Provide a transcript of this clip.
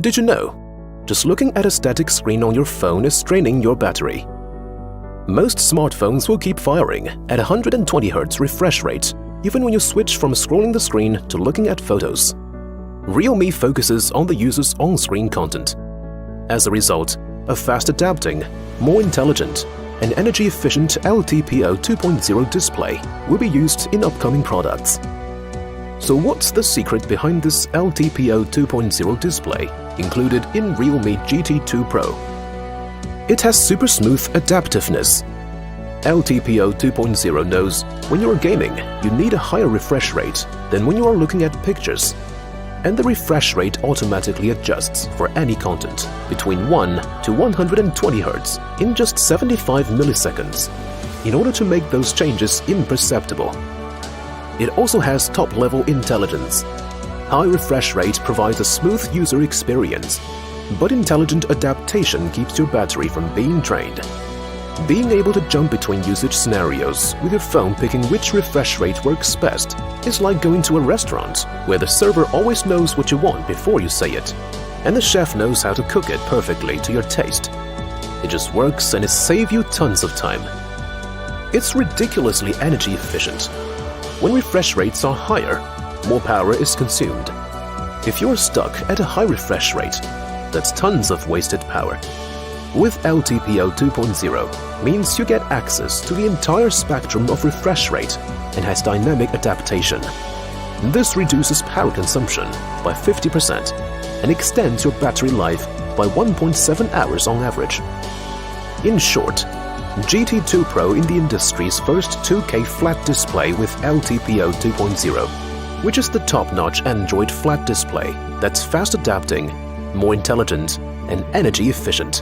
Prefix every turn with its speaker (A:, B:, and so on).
A: Did you know? Just looking at a static screen on your phone is straining your battery. Most smartphones will keep firing at 120 Hz refresh rate even when you switch from scrolling the screen to looking at photos. Realme focuses on the user's on-screen content. As a result, a fast-adapting, more intelligent, and energy-efficient LTPO 2.0 display will be used in upcoming products. So what's the secret behind this LTPO 2.0 display included in Realme GT2 Pro? It has super smooth adaptiveness. LTPO 2.0 knows when you are gaming, you need a higher refresh rate than when you are looking at pictures. And the refresh rate automatically adjusts for any content between 1 to 120 Hz in just 75 milliseconds in order to make those changes imperceptible. It also has top-level intelligence. High refresh rate provides a smooth user experience, but intelligent adaptation keeps your battery from being drained. Being able to jump between usage scenarios with your phone picking which refresh rate works best is like going to a restaurant where the server always knows what you want before you say it, and the chef knows how to cook it perfectly to your taste. It just works and it saves you tons of time. It's ridiculously energy efficient. When refresh rates are higher, more power is consumed. If you're stuck at a high refresh rate, that's tons of wasted power. With LTPO 2.0 means you get access to the entire spectrum of refresh rate and has dynamic adaptation. This reduces power consumption by 50% and extends your battery life by 1.7 hours on average. In short, GT2 Pro in the industry's first 2K flat display with LTPO 2.0, which is the top-notch Android flat display that's fast adapting, more intelligent, and energy efficient.